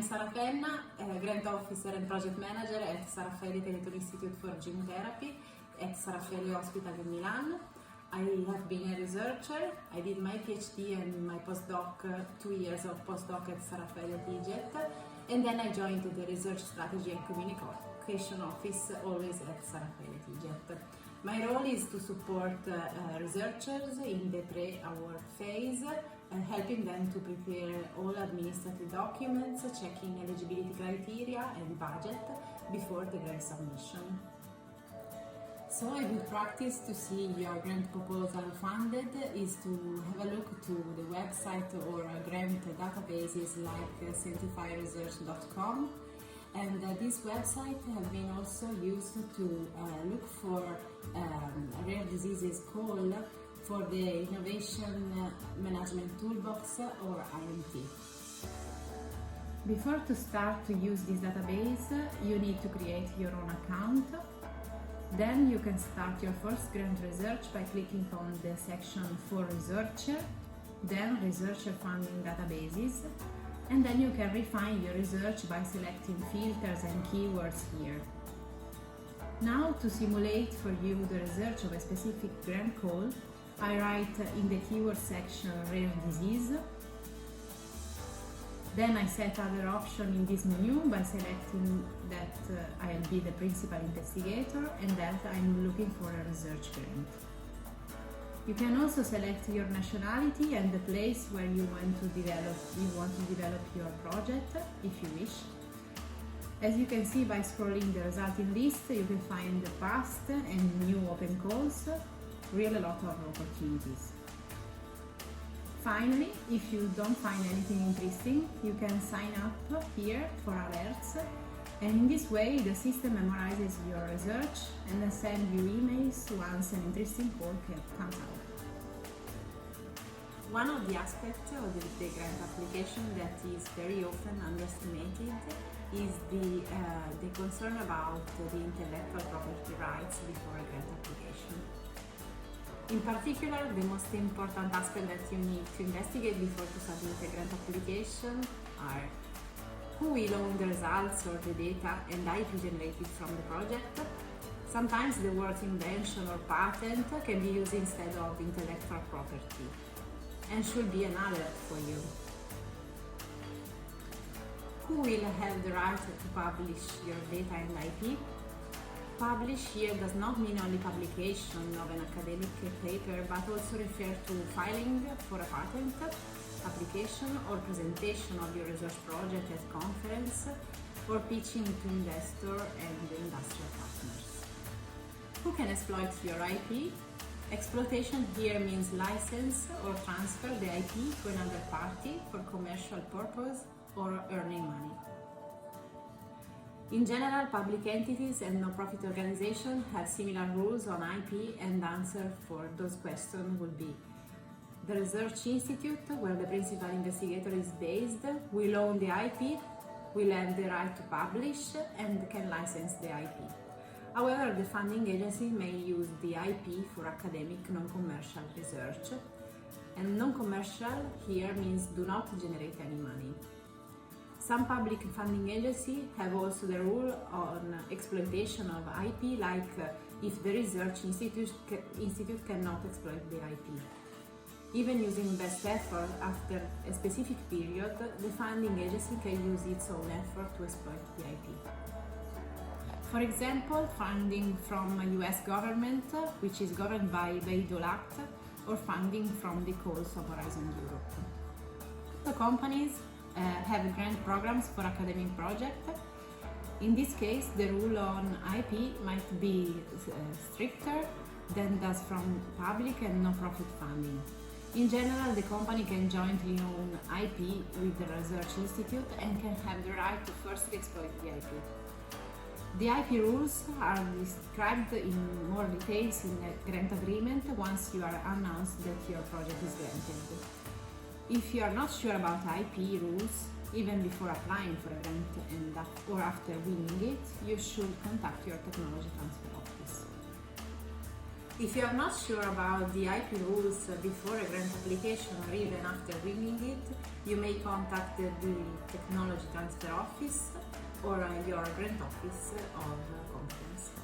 I'm Sara Penna, Grant Officer and Project Manager at San Raffaele Territory Institute for Gene Therapy at San Raffaele Hospital in Milan. I have been a researcher. I did my PhD and my postdoc, 2 years of postdoc at San Raffaele TGet, and then I joined the Research Strategy and Communication Office, always at San Raffaele TGet. My role is to support researchers in the pre-award phase, helping them to prepare all administrative documents, checking eligibility criteria and budget before the grant submission. So a good practice to see your grant proposal funded is to have a look to the website or grant databases like scientificresearch.com. And this website has been also used to look for rare diseases call for the Innovation Management Toolbox or IMT. Before to start to use this database, you need to create your own account. Then you can start your first grant research by clicking on the section for researcher, then researcher funding databases, and then you can refine your research by selecting filters and keywords here. Now, to simulate for you the research of a specific grant call, I write in the keyword section rare disease. Then I set other option in this menu by selecting that I'll be the principal investigator and that I'm looking for a research grant. You can also select your nationality and the place where you want to develop your project, if you wish. As you can see by scrolling the resulting list, you can find the past and new open calls, really a lot of opportunities. Finally, if you don't find anything interesting, you can sign up here for alerts, and in this way the system memorizes your research and then sends you emails once an interesting call comes out. One of the aspects of the grant application that is very often underestimated is the concern about the intellectual property rights before a grant application. In particular, the most important aspect that you need to investigate before to submit a grant application are who will own the results or the data and IP generated from the project. Sometimes the words invention or patent can be used instead of intellectual property and should be an alert for you. Who will have the right to publish your data and IP? Publish here does not mean only publication of an academic paper, but also refer to filing for a patent application or presentation of your research project at conference or pitching to investor and industrial partners. Who can exploit your IP? Exploitation here means license or transfer the IP to another party for commercial purpose or earning money. In general, public entities and non-profit organizations have similar rules on IP, and the answer for those questions will be the research institute, where the principal investigator is based, will own the IP, will have the right to publish, and can license the IP. However, the funding agency may use the IP for academic non-commercial research, and non-commercial here means do not generate any money. Some public funding agencies have also the rule on exploitation of IP, like if the research institute cannot exploit the IP. Even using best effort after a specific period, the funding agency can use its own effort to exploit the IP. For example, funding from a US government, which is governed by Bayh-Dole Act, or funding from the calls of Horizon Europe. The companies have grant programs for academic projects. In this case, the rule on IP might be stricter than does from public and non-profit funding. In general, the company can jointly own IP with the research institute and can have the right to first exploit the IP. The IP rules are described in more details in the grant agreement once you are announced that your project is granted. If you are not sure about IP rules, even before applying for a grant or after winning it, you should contact your technology transfer office. If you are not sure about the IP rules before a grant application or even after winning it, you may contact the Technology Transfer Office or your grant office of competence.